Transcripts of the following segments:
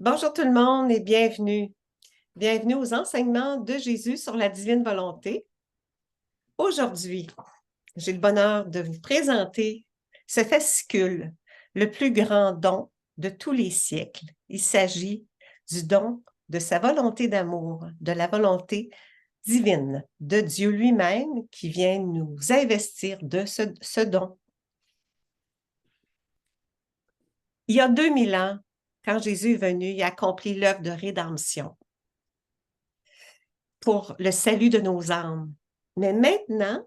Bonjour tout le monde et bienvenue. Bienvenue aux enseignements de Jésus sur la divine volonté. Aujourd'hui, j'ai le bonheur de vous présenter ce fascicule, le plus grand don de tous les siècles. Il s'agit du don de sa volonté d'amour, de la volonté divine de Dieu lui-même qui vient nous investir de ce don. Il y a 2000 ans, quand Jésus est venu, il a accompli l'œuvre de rédemption pour le salut de nos âmes. Mais maintenant,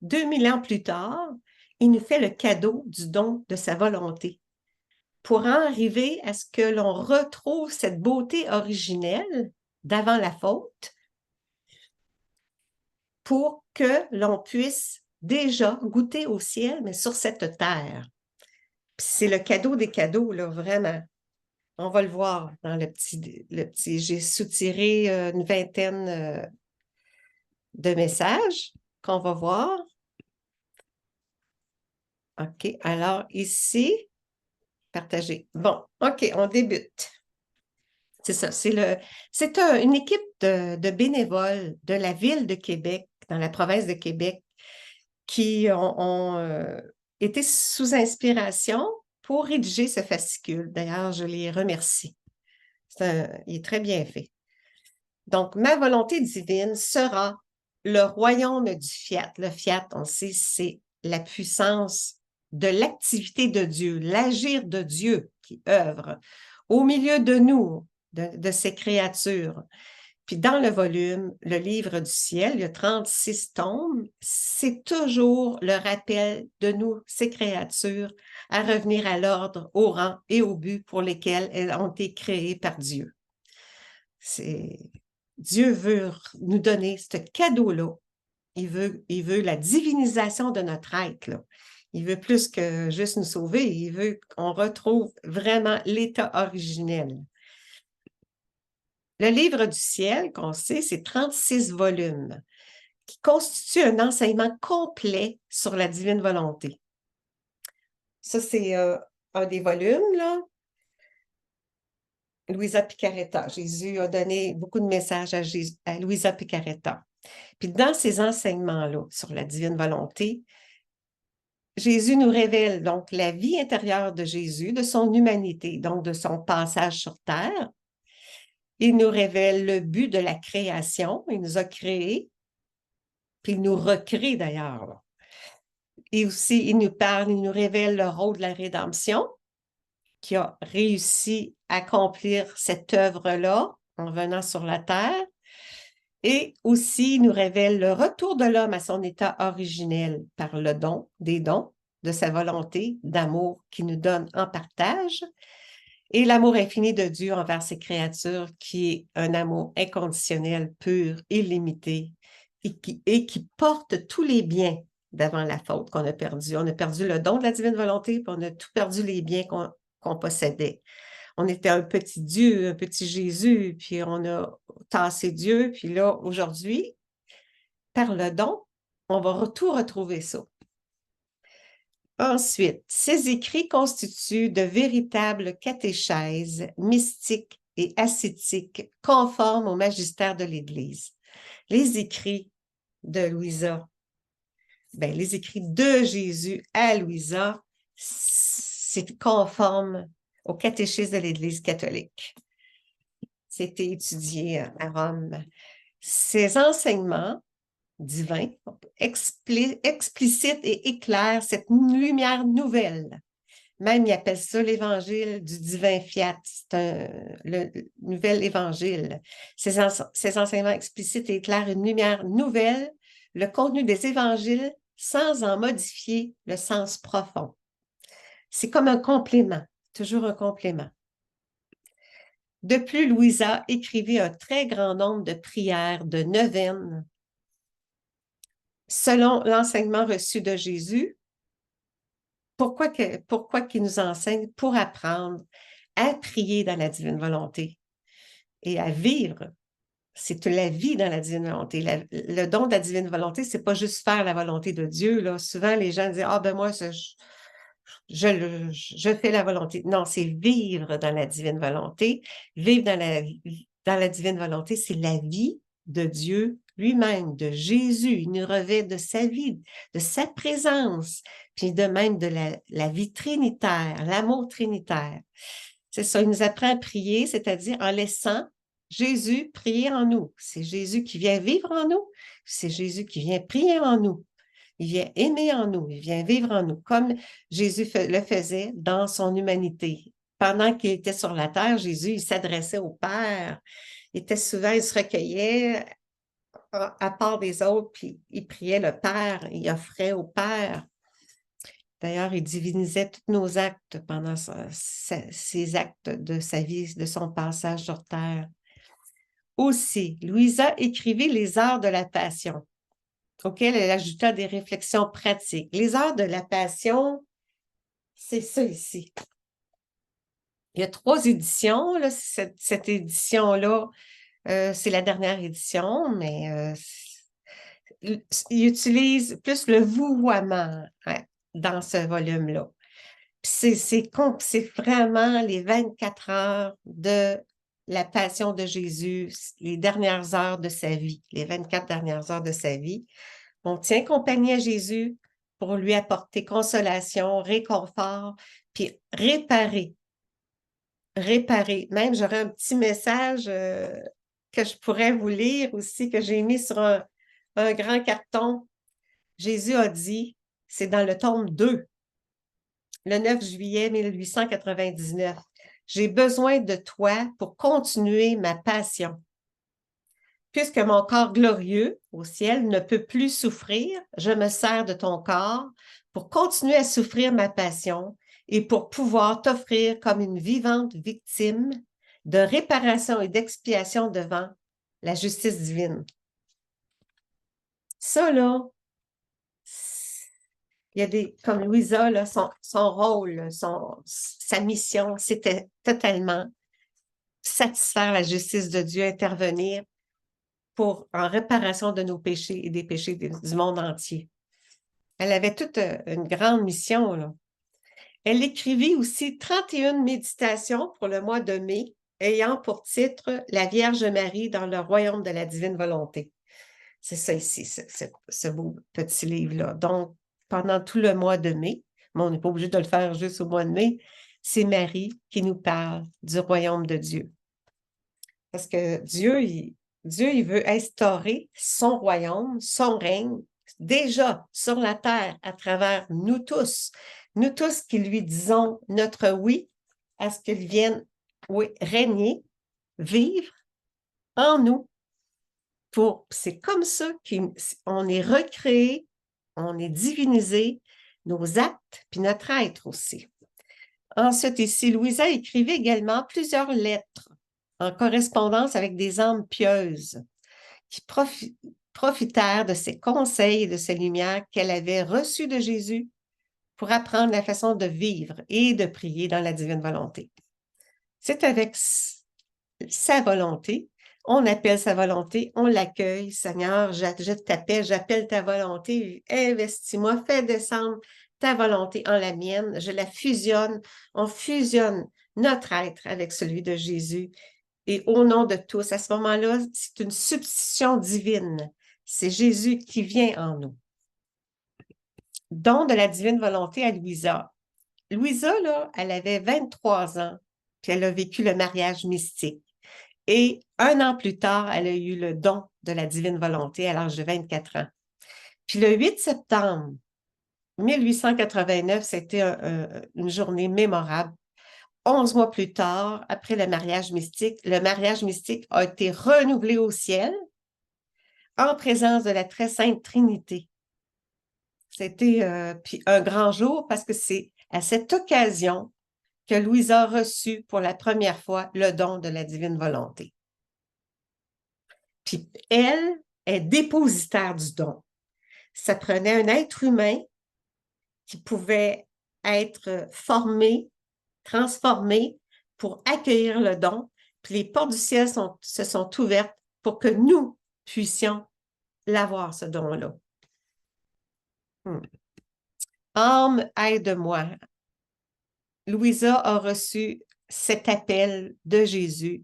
2000 ans plus tard, il nous fait le cadeau du don de sa volonté pour en arriver à ce que l'on retrouve cette beauté originelle d'avant la faute pour que l'on puisse déjà goûter au ciel, mais sur cette terre. C'est le cadeau des cadeaux, là, vraiment. On va le voir dans le petit. J'ai soutiré une vingtaine de messages qu'on va voir. OK, alors ici, partager. Bon, OK, on débute. C'est ça, c'est une équipe de bénévoles de la ville de Québec, dans la province de Québec, qui ont été sous inspiration pour rédiger ce fascicule. D'ailleurs, je les remercie. Il est très bien fait. Donc, ma volonté divine sera le royaume du fiat. Le fiat, on sait, c'est la puissance de l'activité de Dieu, l'agir de Dieu qui œuvre au milieu de nous, de ces créatures. Puis dans le volume, le livre du ciel, il y a 36 tomes, c'est toujours le rappel de nous, ces créatures, à revenir à l'ordre, au rang et au but pour lesquels elles ont été créées par Dieu. Dieu veut nous donner ce cadeau-là. Il veut la divinisation de notre être, là. Il veut plus que juste nous sauver. Il veut qu'on retrouve vraiment l'état originel. Le livre du ciel, qu'on sait, c'est 36 volumes qui constituent un enseignement complet sur la divine volonté. Ça, c'est un des volumes, là. Louisa Picaretta. Jésus a donné beaucoup de messages à Louisa Picaretta. Puis dans ces enseignements-là sur la divine volonté, Jésus nous révèle donc la vie intérieure de Jésus, de son humanité, donc de son passage sur terre. Il nous révèle le but de la création. Il nous a créés, puis il nous recrée d'ailleurs. Et aussi, il nous parle, il nous révèle le rôle de la rédemption, qui a réussi à accomplir cette œuvre-là en venant sur la terre. Et aussi, il nous révèle le retour de l'homme à son état originel par le don, des dons, de sa volonté d'amour qu'il nous donne en partage, et l'amour infini de Dieu envers ses créatures, qui est un amour inconditionnel, pur, illimité, et qui porte tous les biens d'avant la faute qu'on a perdu. On a perdu le don de la divine volonté, puis on a tout perdu les biens qu'on possédait. On était un petit Dieu, un petit Jésus, puis on a tassé Dieu, puis là, aujourd'hui, par le don, on va tout retrouver ça. Ensuite, ces écrits constituent de véritables catéchèses mystiques et ascétiques conformes au magistère de l'Église. Les écrits de Louisa, les écrits de Jésus à Louisa, c'est conforme au catéchisme de l'Église catholique. C'était étudié à Rome. Ces enseignements divins explicitent et éclairent cette lumière nouvelle. Même, il appelle ça l'évangile du divin fiat. C'est le nouvel évangile. Ces enseignements explicites éclairent une lumière nouvelle, le contenu des évangiles, sans en modifier le sens profond. C'est comme un complément, toujours un complément. De plus, Louisa écrivit un très grand nombre de prières, de neuvaines, selon l'enseignement reçu de Jésus. Pourquoi qu'il nous enseigne? Pour apprendre à prier dans la divine volonté et à vivre. C'est la vie dans la divine volonté. Le don de la divine volonté, c'est pas juste faire la volonté de Dieu, là. Souvent, les gens disent « Ah, ben moi, je fais la volonté. Non, c'est vivre dans la divine volonté. Vivre dans la divine volonté, c'est la vie de Dieu lui-même, de Jésus. Il nous revêt de sa vie, de sa présence, puis de même de la vie trinitaire, l'amour trinitaire. C'est ça, il nous apprend à prier, c'est-à-dire en laissant Jésus prier en nous. C'est Jésus qui vient vivre en nous, c'est Jésus qui vient prier en nous. Il vient aimer en nous, il vient vivre en nous, comme Jésus le faisait dans son humanité. Pendant qu'il était sur la terre, Jésus, il s'adressait au Père. Il se recueillait à part des autres, puis il priait le Père, il offrait au Père. D'ailleurs, il divinisait tous nos actes pendant ces actes de sa vie, de son passage sur terre. Aussi, Louisa écrivit les heures de la Passion, auxquelles elle ajouta des réflexions pratiques. Les heures de la Passion, c'est ça ici. Il y a 3 éditions. Là. Cette édition-là, c'est la dernière édition, mais il utilise plus le vouvoiement dans ce volume-là. C'est vraiment les 24 heures de la Passion de Jésus, les dernières heures de sa vie, les 24 dernières heures de sa vie. On tient compagnie à Jésus pour lui apporter consolation, réconfort, puis réparer. Réparer. Même, j'aurais un petit message que je pourrais vous lire aussi, que j'ai mis sur un grand carton. Jésus a dit, c'est dans le tome 2, le 9 juillet 1899. J'ai besoin de toi pour continuer ma passion. Puisque mon corps glorieux au ciel ne peut plus souffrir, je me sers de ton corps pour continuer à souffrir ma passion et pour pouvoir t'offrir comme une vivante victime de réparation et d'expiation devant la justice divine. Ça, là, il y a comme Louisa, là, son rôle, sa mission, c'était totalement satisfaire la justice de Dieu, intervenir en réparation de nos péchés et des péchés du monde entier. Elle avait toute une grande mission, là. Elle écrivit aussi 31 méditations pour le mois de mai, ayant pour titre « La Vierge Marie dans le royaume de la divine volonté ». C'est ça ici, ce beau petit livre-là. Donc, pendant tout le mois de mai, mais on n'est pas obligé de le faire juste au mois de mai, c'est Marie qui nous parle du royaume de Dieu. Parce que Dieu, il veut instaurer son royaume, son règne, déjà sur la terre, à travers nous tous qui lui disons notre oui à ce qu'il vienne régner, vivre en nous. C'est comme ça qu'on est recréé, on est divinisé, nos actes, puis notre être aussi. Ensuite, ici, Louisa écrivait également plusieurs lettres en correspondance avec des âmes pieuses qui profitèrent de ses conseils et de ses lumières qu'elle avait reçues de Jésus pour apprendre la façon de vivre et de prier dans la divine volonté. C'est avec sa volonté, on appelle sa volonté, on l'accueille. Seigneur, je t'appelle, j'appelle ta volonté, investis-moi, fais descendre ta volonté en la mienne, je la fusionne, on fusionne notre être avec celui de Jésus. Et au nom de tous, à ce moment-là, c'est une substitution divine. C'est Jésus qui vient en nous. Don de la divine volonté à Louisa. Louisa, là, elle avait 23 ans, puis elle a vécu le mariage mystique. Et 1 an plus tard, elle a eu le don de la divine volonté à l'âge de 24 ans. Puis le 8 septembre 1889, c'était une journée mémorable. 11 mois plus tard, après le mariage mystique a été renouvelé au ciel en présence de la très sainte Trinité. C'était puis un grand jour parce que c'est à cette occasion que Louisa a reçu pour la première fois le don de la divine volonté. Puis elle est dépositaire du don. Ça prenait un être humain qui pouvait être formé, transformé pour accueillir le don. Puis les portes du ciel se sont ouvertes pour que nous puissions l'avoir, ce don-là. Âme, aide-moi. Louisa a reçu cet appel de Jésus.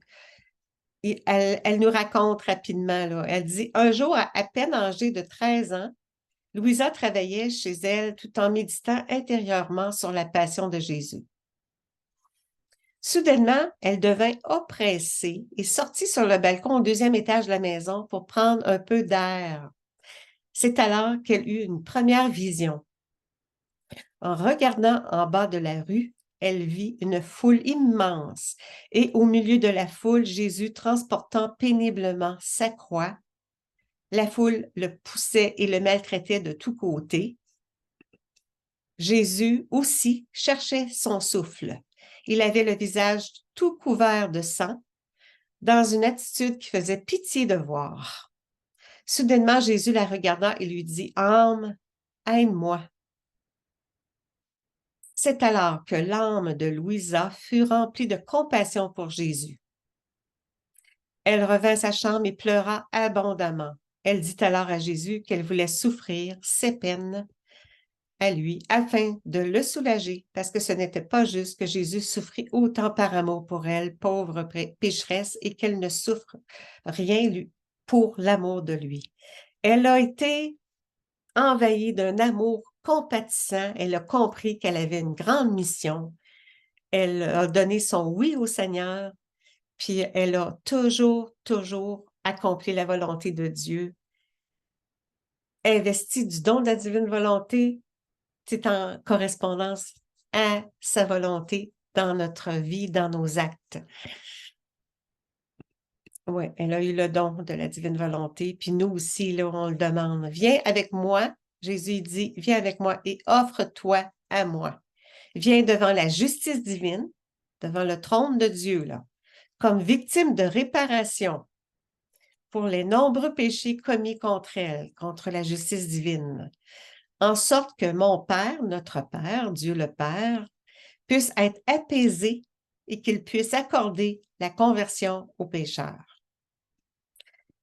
Et elle nous raconte rapidement, là, elle dit, un jour, à peine âgée de 13 ans, Louisa travaillait chez elle tout en méditant intérieurement sur la passion de Jésus. Soudainement, elle devint oppressée et sortit sur le balcon au deuxième étage de la maison pour prendre un peu d'air. C'est alors qu'elle eut une première vision. En regardant en bas de la rue, elle vit une foule immense et au milieu de la foule, Jésus transportant péniblement sa croix. La foule le poussait et le maltraitait de tous côtés. Jésus aussi cherchait son souffle. Il avait le visage tout couvert de sang, dans une attitude qui faisait pitié de voir. Soudainement, Jésus la regarda et lui dit, « Âme, aide-moi. » C'est alors que l'âme de Louisa fut remplie de compassion pour Jésus. Elle revint à sa chambre et pleura abondamment. Elle dit alors à Jésus qu'elle voulait souffrir ses peines à lui afin de le soulager, parce que ce n'était pas juste que Jésus souffrit autant par amour pour elle, pauvre pécheresse, et qu'elle ne souffre rien pour l'amour de lui. Elle a été envahie d'un amour compatissant. Elle a compris qu'elle avait une grande mission. Elle a donné son oui au Seigneur, puis elle a toujours accompli la volonté de Dieu. Investi du don de la divine volonté, c'est en correspondance à sa volonté dans notre vie, dans nos actes. Oui, elle a eu le don de la divine volonté, puis nous aussi, là, on le demande. Viens avec moi, Jésus dit, viens avec moi et offre-toi à moi. Viens devant la justice divine, devant le trône de Dieu, là, comme victime de réparation pour les nombreux péchés commis contre elle, contre la justice divine, en sorte que mon Père, notre Père, Dieu le Père, puisse être apaisé et qu'il puisse accorder la conversion aux pécheurs.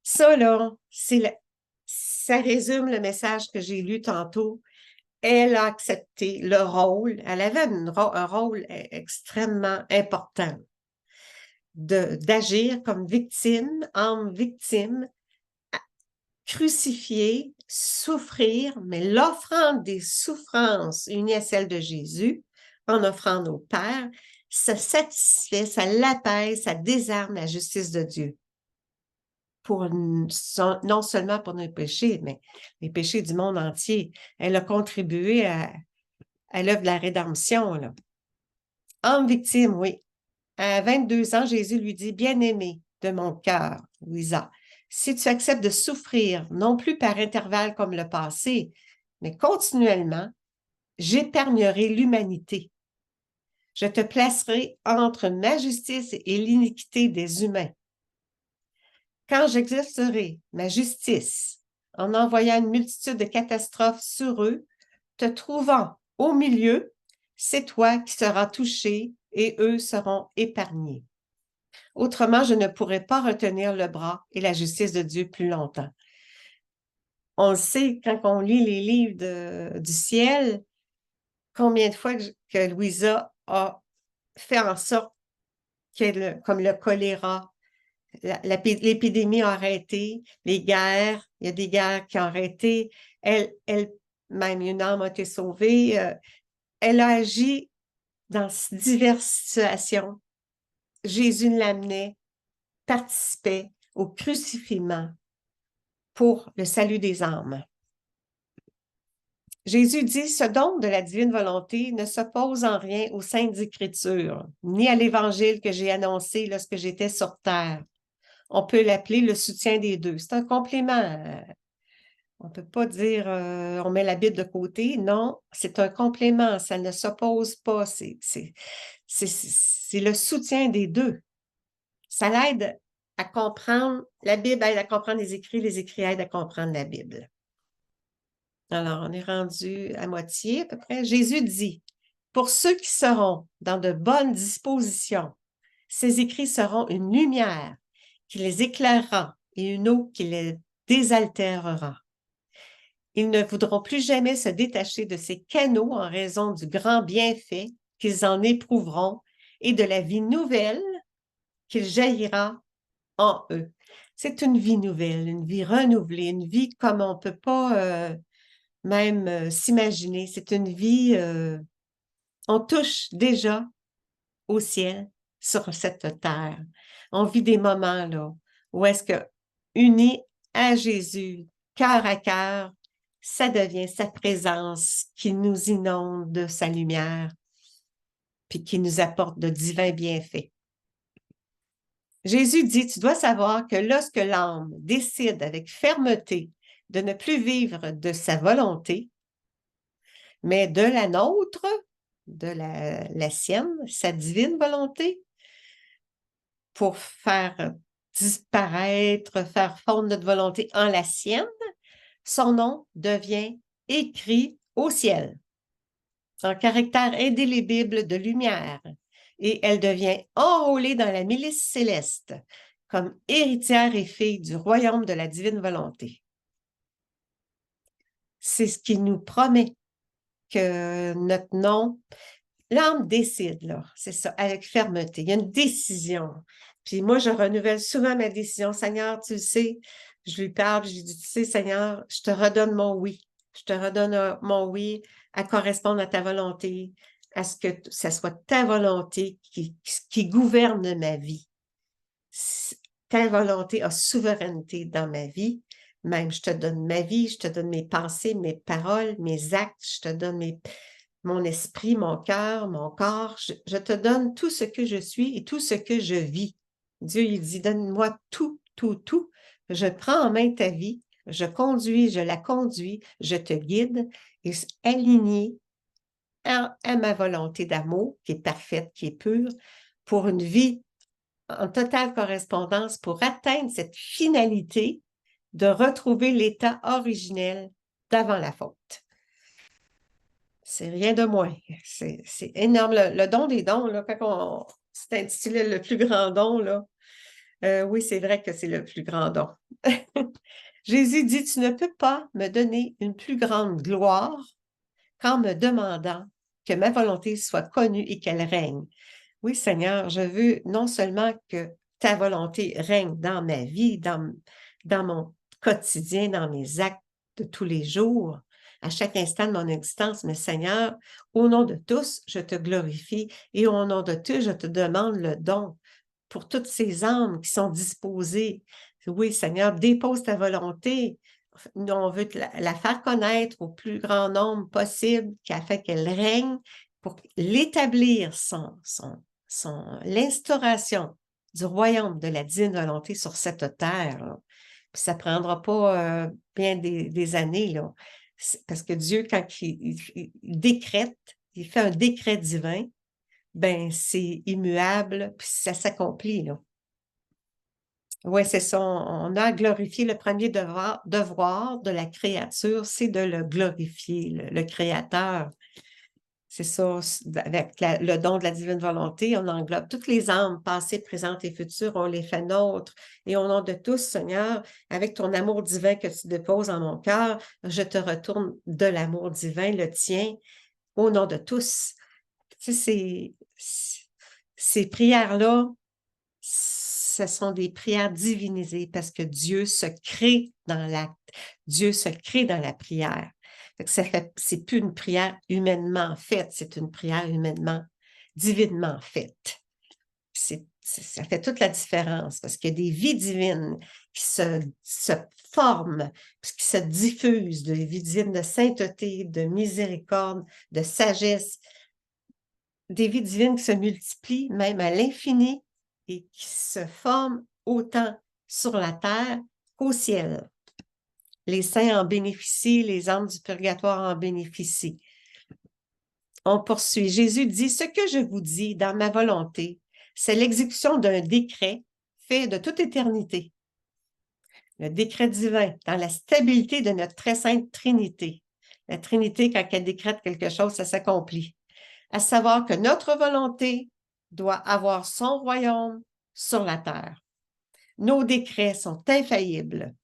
Ça, là, ça résume le message que j'ai lu tantôt. Elle a accepté le rôle, elle avait un rôle extrêmement important d'agir comme victime, âme victime, crucifiée, souffrir, mais l'offrande des souffrances unie à celle de Jésus, en offrant au Père, ça satisfait, ça l'apaise, ça désarme la justice de Dieu. Non seulement pour nos péchés, mais les péchés du monde entier. Elle a contribué à l'œuvre de la rédemption, là. Âme victime, oui. À 22 ans, Jésus lui dit, « Bien-aimée de mon cœur, Louisa, si tu acceptes de souffrir, non plus par intervalle comme le passé, mais continuellement, j'épargnerai l'humanité. Je te placerai entre ma justice et l'iniquité des humains. Quand j'exercerai ma justice en envoyant une multitude de catastrophes sur eux, te trouvant au milieu, c'est toi qui seras touché et eux seront épargnés. Autrement, je ne pourrais pas retenir le bras et la justice de Dieu plus longtemps. » On le sait, quand on lit les livres du ciel, combien de fois que Louisa a fait en sorte que, comme le choléra, l'épidémie a arrêté, les guerres, il y a des guerres qui ont arrêté, même une âme a été sauvée, elle a agi dans diverses situations. Jésus l'amenait, participait au crucifixion pour le salut des âmes. Jésus dit, ce don de la divine volonté ne s'oppose en rien aux saintes écritures, ni à l'évangile que j'ai annoncé lorsque j'étais sur terre. On peut l'appeler le soutien des deux. C'est un complément. On ne peut pas dire on met la Bible de côté. Non, c'est un complément. Ça ne s'oppose pas. C'est le soutien des deux. Ça l'aide à comprendre. La Bible aide à comprendre les écrits aident à comprendre la Bible. Alors, on est rendu à moitié à peu près. Jésus dit, « Pour ceux qui seront dans de bonnes dispositions, ces écrits seront une lumière qui les éclairera et une eau qui les désaltérera. Ils ne voudront plus jamais se détacher de ces canaux en raison du grand bienfait qu'ils en éprouveront et de la vie nouvelle qu'il jaillira en eux. C'est une vie nouvelle, une vie renouvelée, une vie comme on ne peut pas même s'imaginer. C'est une vie, on touche déjà au ciel sur cette terre. On vit des moments là où est-ce que, unis à Jésus, cœur à cœur, ça devient sa présence qui nous inonde de sa lumière, puis qui nous apporte de divins bienfaits. Jésus dit, tu dois savoir que lorsque l'âme décide avec fermeté de ne plus vivre de sa volonté, mais de la nôtre, de la sienne, sa divine volonté, pour faire disparaître, faire fondre notre volonté en la sienne, son nom devient écrit au ciel, en caractère indélébile de lumière, et elle devient enrôlée dans la milice céleste, comme héritière et fille du royaume de la divine volonté. C'est ce qui nous promet que notre nom, l'âme décide, là, c'est ça, avec fermeté. Il y a une décision. Puis moi, je renouvelle souvent ma décision. Seigneur, tu le sais, je lui parle, je lui dis, tu sais, Seigneur, je te redonne mon oui. Je te redonne mon oui à correspondre à ta volonté, à ce que ce soit ta volonté qui gouverne ma vie. Ta volonté a souveraineté dans ma vie. Même, je te donne ma vie, je te donne mes pensées, mes paroles, mes actes, je te donne mon esprit, mon cœur, mon corps. Je te donne tout ce que je suis et tout ce que je vis. Dieu, il dit, donne-moi tout, tout, tout. Je prends en main ta vie, je conduis, je la conduis, je te guide et aligné à ma volonté d'amour, qui est parfaite, qui est pure, pour une vie en totale correspondance, pour atteindre cette finalité de retrouver l'état originel d'avant la faute. C'est rien de moins. C'est énorme. Le don des dons, là, quand c'est intitulé le plus grand don, là, oui, c'est vrai que c'est le plus grand don. Jésus dit, tu ne peux pas me donner une plus grande gloire qu'en me demandant que ma volonté soit connue et qu'elle règne. Oui, Seigneur, je veux non seulement que ta volonté règne dans ma vie, dans mon quotidien, dans mes actes de tous les jours, à chaque instant de mon existence, mais Seigneur, au nom de tous, je te glorifie et au nom de tous, je te demande le don pour toutes ces âmes qui sont disposées. Oui, Seigneur, dépose ta volonté. Nous, on veut la faire connaître au plus grand nombre possible, afin qu'elle règne pour l'établir l'instauration du royaume de la divine volonté sur cette terre. Là. Puis ça ne prendra pas bien des années, là. Parce que Dieu, quand il décrète, il fait un décret divin, ben c'est immuable, puis ça s'accomplit, là. Oui, c'est ça. On a glorifié le premier devoir de la créature, c'est de le glorifier, le Créateur. C'est ça, avec le don de la divine volonté, on englobe toutes les âmes, passées, présentes et futures, on les fait nôtres. Et au nom de tous, Seigneur, avec ton amour divin que tu déposes en mon cœur, je te retourne de l'amour divin, le tien, au nom de tous. Tu sais, ces prières-là, ce sont des prières divinisées parce que Dieu se crée dans l'acte. Dieu se crée dans la prière. C'est plus une prière humainement faite, c'est une prière divinement faite. Ça fait toute la différence parce qu'il y a des vies divines qui se forment, qui se diffusent, des vies divines de sainteté, de miséricorde, de sagesse, des vies divines qui se multiplient même à l'infini et qui se forment autant sur la terre qu'au ciel. Les saints en bénéficient, les âmes du purgatoire en bénéficient. On poursuit. Jésus dit, ce que je vous dis dans ma volonté, c'est l'exécution d'un décret fait de toute éternité. Le décret divin, dans la stabilité de notre très sainte Trinité. La Trinité, quand elle décrète quelque chose, ça s'accomplit. À savoir que notre volonté doit avoir son royaume sur la terre. Nos décrets sont infaillibles.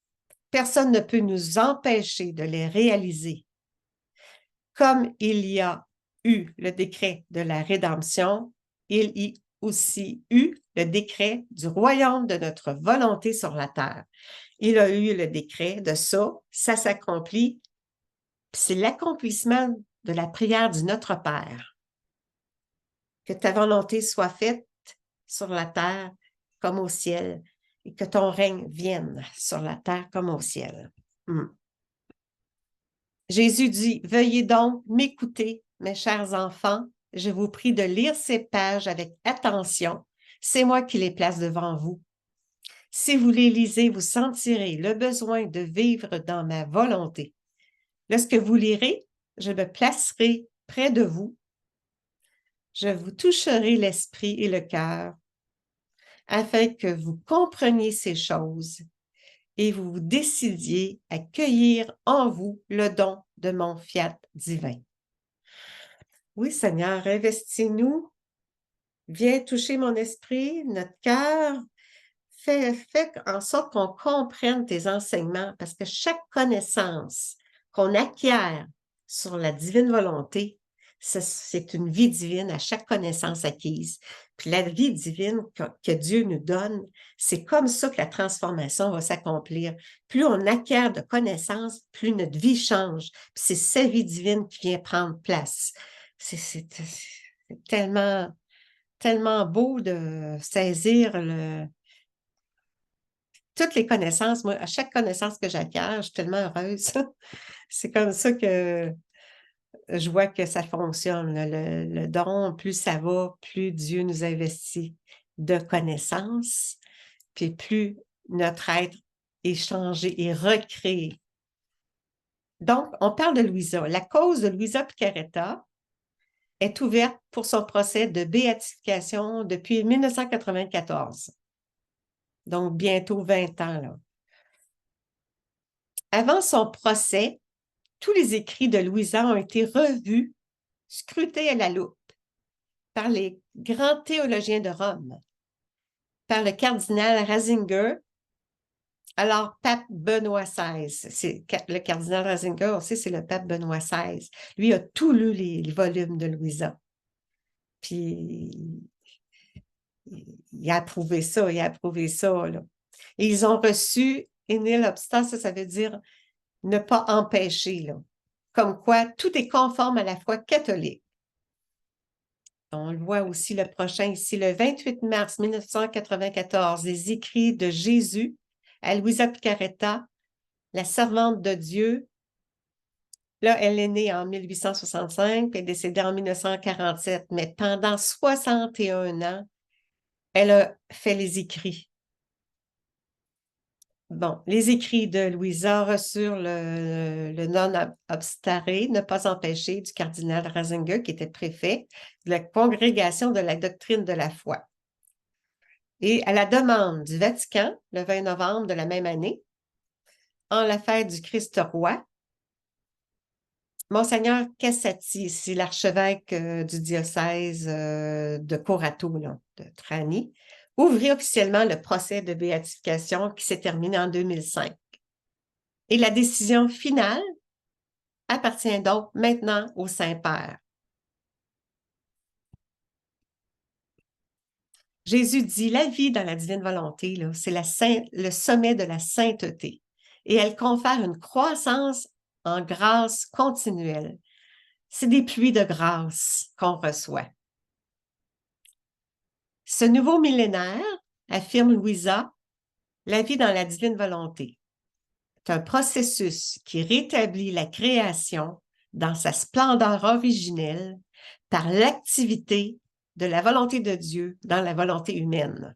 Personne ne peut nous empêcher de les réaliser. Comme il y a eut le décret de la rédemption, il y aussi eut le décret du royaume de notre volonté sur la terre. Il a eu le décret de ça, ça s'accomplit. C'est l'accomplissement de la prière du Notre Père. Que ta volonté soit faite sur la terre comme au ciel et que ton règne vienne sur la terre comme au ciel. Jésus dit, veuillez donc m'écouter, mes chers enfants. Je vous prie de lire ces pages avec attention. C'est moi qui les place devant vous. Si vous les lisez, vous sentirez le besoin de vivre dans ma volonté. Lorsque vous lirez, je me placerai près de vous. Je vous toucherai l'esprit et le cœur afin que vous compreniez ces choses et vous vous décidiez à cueillir en vous le don de mon fiat divin. Oui, Seigneur, investis-nous, viens toucher mon esprit, notre cœur, fais en sorte qu'on comprenne tes enseignements, parce que chaque connaissance qu'on acquiert sur la divine volonté, c'est une vie divine à chaque connaissance acquise. Puis la vie divine que Dieu nous donne, c'est comme ça que la transformation va s'accomplir. Plus on acquiert de connaissances, plus notre vie change. Puis c'est sa vie divine qui vient prendre place. C'est tellement, tellement beau de saisir toutes les connaissances. Moi, à chaque connaissance que j'acquiers, je suis tellement heureuse. C'est comme ça que je vois que ça fonctionne. Le don, plus ça va, plus Dieu nous investit de connaissances, puis plus notre être est changé et recréé. Donc, on parle de Louisa. La cause de Louisa Picaretta est ouverte pour son procès de béatification depuis 1994. Donc, bientôt 20 ans, là. Avant son procès, tous les écrits de Louisa ont été revus, scrutés à la loupe par les grands théologiens de Rome, par le cardinal Ratzinger, alors pape Benoît XVI. Le cardinal Ratzinger, on sait, c'est le pape Benoît XVI. Lui a tout lu les volumes de Louisa. Puis, il a approuvé ça, là. Et ils ont reçu nihil obstat, ça veut dire ne pas empêcher, là. Comme quoi, tout est conforme à la foi catholique. On le voit aussi le prochain ici, le 28 mars 1994, les écrits de Jésus à Louisa Picaretta, la servante de Dieu. Là, elle est née en 1865 et est décédée en 1947, mais pendant 61 ans, elle a fait les écrits. Bon, les écrits de Louisa reçurent le non obstare, ne pas empêcher, du cardinal Ratzinger, qui était préfet de la congrégation de la doctrine de la foi. Et à la demande du Vatican, le 20 novembre de la même année, en la fête du Christ roi, Monseigneur Cassati, c'est l'archevêque du diocèse de Corato, là, de Trani, ouvrit officiellement le procès de béatification qui s'est terminé en 2005. Et la décision finale appartient donc maintenant au Saint-Père. Jésus dit, la vie dans la divine volonté, c'est le sommet de la sainteté. Et elle confère une croissance en grâce continuelle. C'est des pluies de grâce qu'on reçoit. Ce nouveau millénaire, affirme Louisa, la vie dans la divine volonté. C'est un processus qui rétablit la création dans sa splendeur originelle par l'activité de la volonté de Dieu dans la volonté humaine.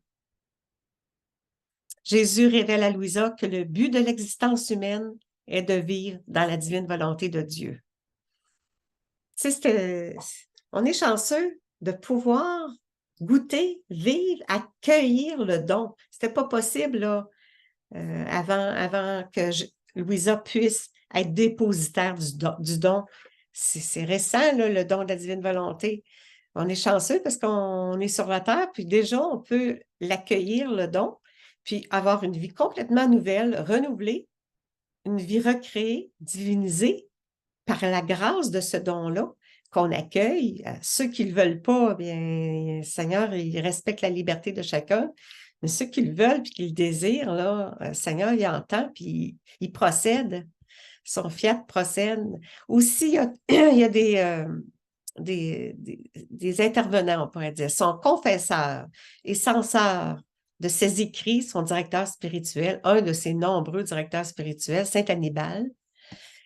Jésus révèle à Louisa que le but de l'existence humaine est de vivre dans la divine volonté de Dieu. Tu sais, on est chanceux de pouvoir goûter, vivre, accueillir le don. C'était pas possible là, avant que Louisa puisse être dépositaire du don. C'est récent, là, le don de la divine volonté. On est chanceux parce qu'on est sur la terre, puis déjà, on peut l'accueillir, le don, puis avoir une vie complètement nouvelle, renouvelée, une vie recréée, divinisée par la grâce de ce don-là, qu'on accueille. Ceux qui ne le veulent pas, bien, Seigneur, il respecte la liberté de chacun. Mais ceux qui le veulent et qui le désirent, là, Seigneur, il entend puis il procède. Son fiat procède. Aussi, il y a des intervenants, on pourrait dire. Son confesseur et censeur de ses écrits, son directeur spirituel, un de ses nombreux directeurs spirituels, Saint Hannibal,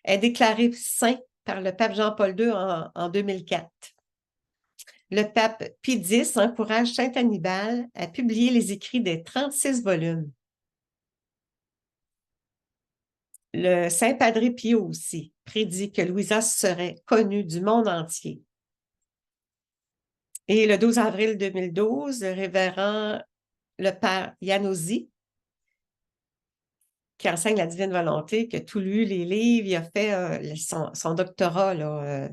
est déclaré saint par le pape Jean-Paul II en 2004. Le pape Pie X encourage Saint Hannibal à publier les écrits des 36 volumes. Le Saint Padre Pio aussi prédit que Louisa serait connue du monde entier. Et le 12 avril 2012, le révérend le père Iannuzzi, qui enseigne la divine volonté, qui a tout lu les livres, il a fait son doctorat, là,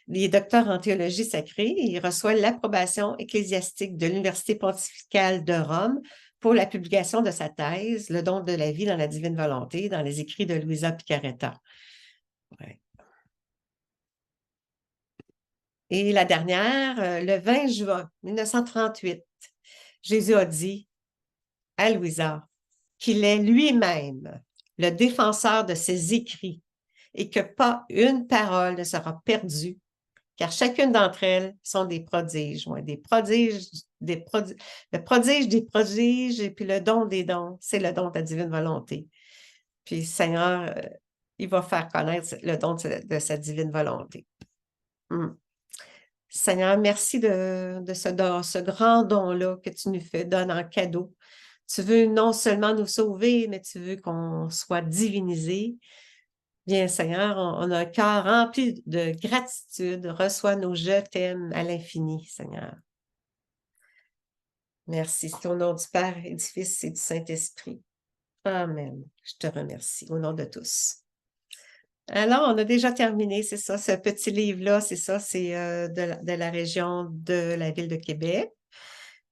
il est docteur en théologie sacrée, et il reçoit l'approbation ecclésiastique de l'Université pontificale de Rome pour la publication de sa thèse, Le don de la vie dans la divine volonté, dans les écrits de Luisa Picaretta. Ouais. Et la dernière, le 20 juin 1938, Jésus a dit à Louisa qu'il est lui-même le défenseur de ses écrits et que pas une parole ne sera perdue, car chacune d'entre elles sont des prodiges, le prodige des prodiges et puis le don des dons, c'est le don de la divine volonté. Puis Seigneur, il va faire connaître le don de sa divine volonté. Seigneur, merci de ce grand don-là que tu nous donnes en cadeau. Tu veux non seulement nous sauver, mais tu veux qu'on soit divinisé. Bien, Seigneur, on a un cœur rempli de gratitude. Reçois nos je t'aime à l'infini, Seigneur. Merci. C'est au nom du Père et du Fils et du Saint-Esprit. Amen. Je te remercie au nom de tous. Alors, on a déjà terminé, c'est ça, ce petit livre-là, c'est ça, c'est de la région de la ville de Québec.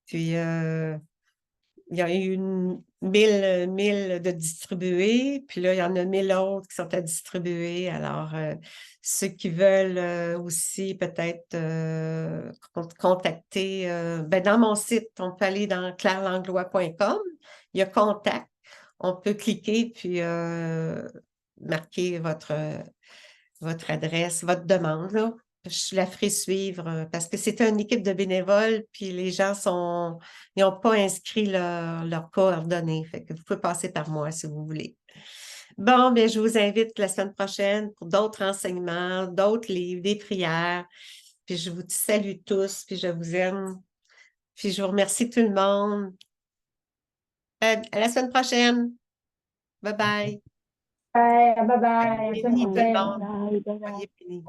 Puis, il y a eu 1000 de distribués, puis là, il y en a 1000 autres qui sont à distribuer. Alors, ceux qui veulent aussi peut-être contacter, dans mon site, on peut aller dans clairelanglois.com, il y a contact, on peut cliquer puis marquer votre adresse, votre demande, là. Je la ferai suivre parce que c'est une équipe de bénévoles, puis les gens ils n'ont pas inscrit leurs coordonnées. Fait que vous pouvez passer par moi si vous voulez. Bon, bien, je vous invite la semaine prochaine pour d'autres enseignements, d'autres livres, des prières. Puis je vous salue tous, puis je vous aime. Puis je vous remercie tout le monde. À la semaine prochaine. Bye bye. Bye bye. À la semaine Soyez bénis, tout le prochaine. monde. Bye bye. Soyez bénis.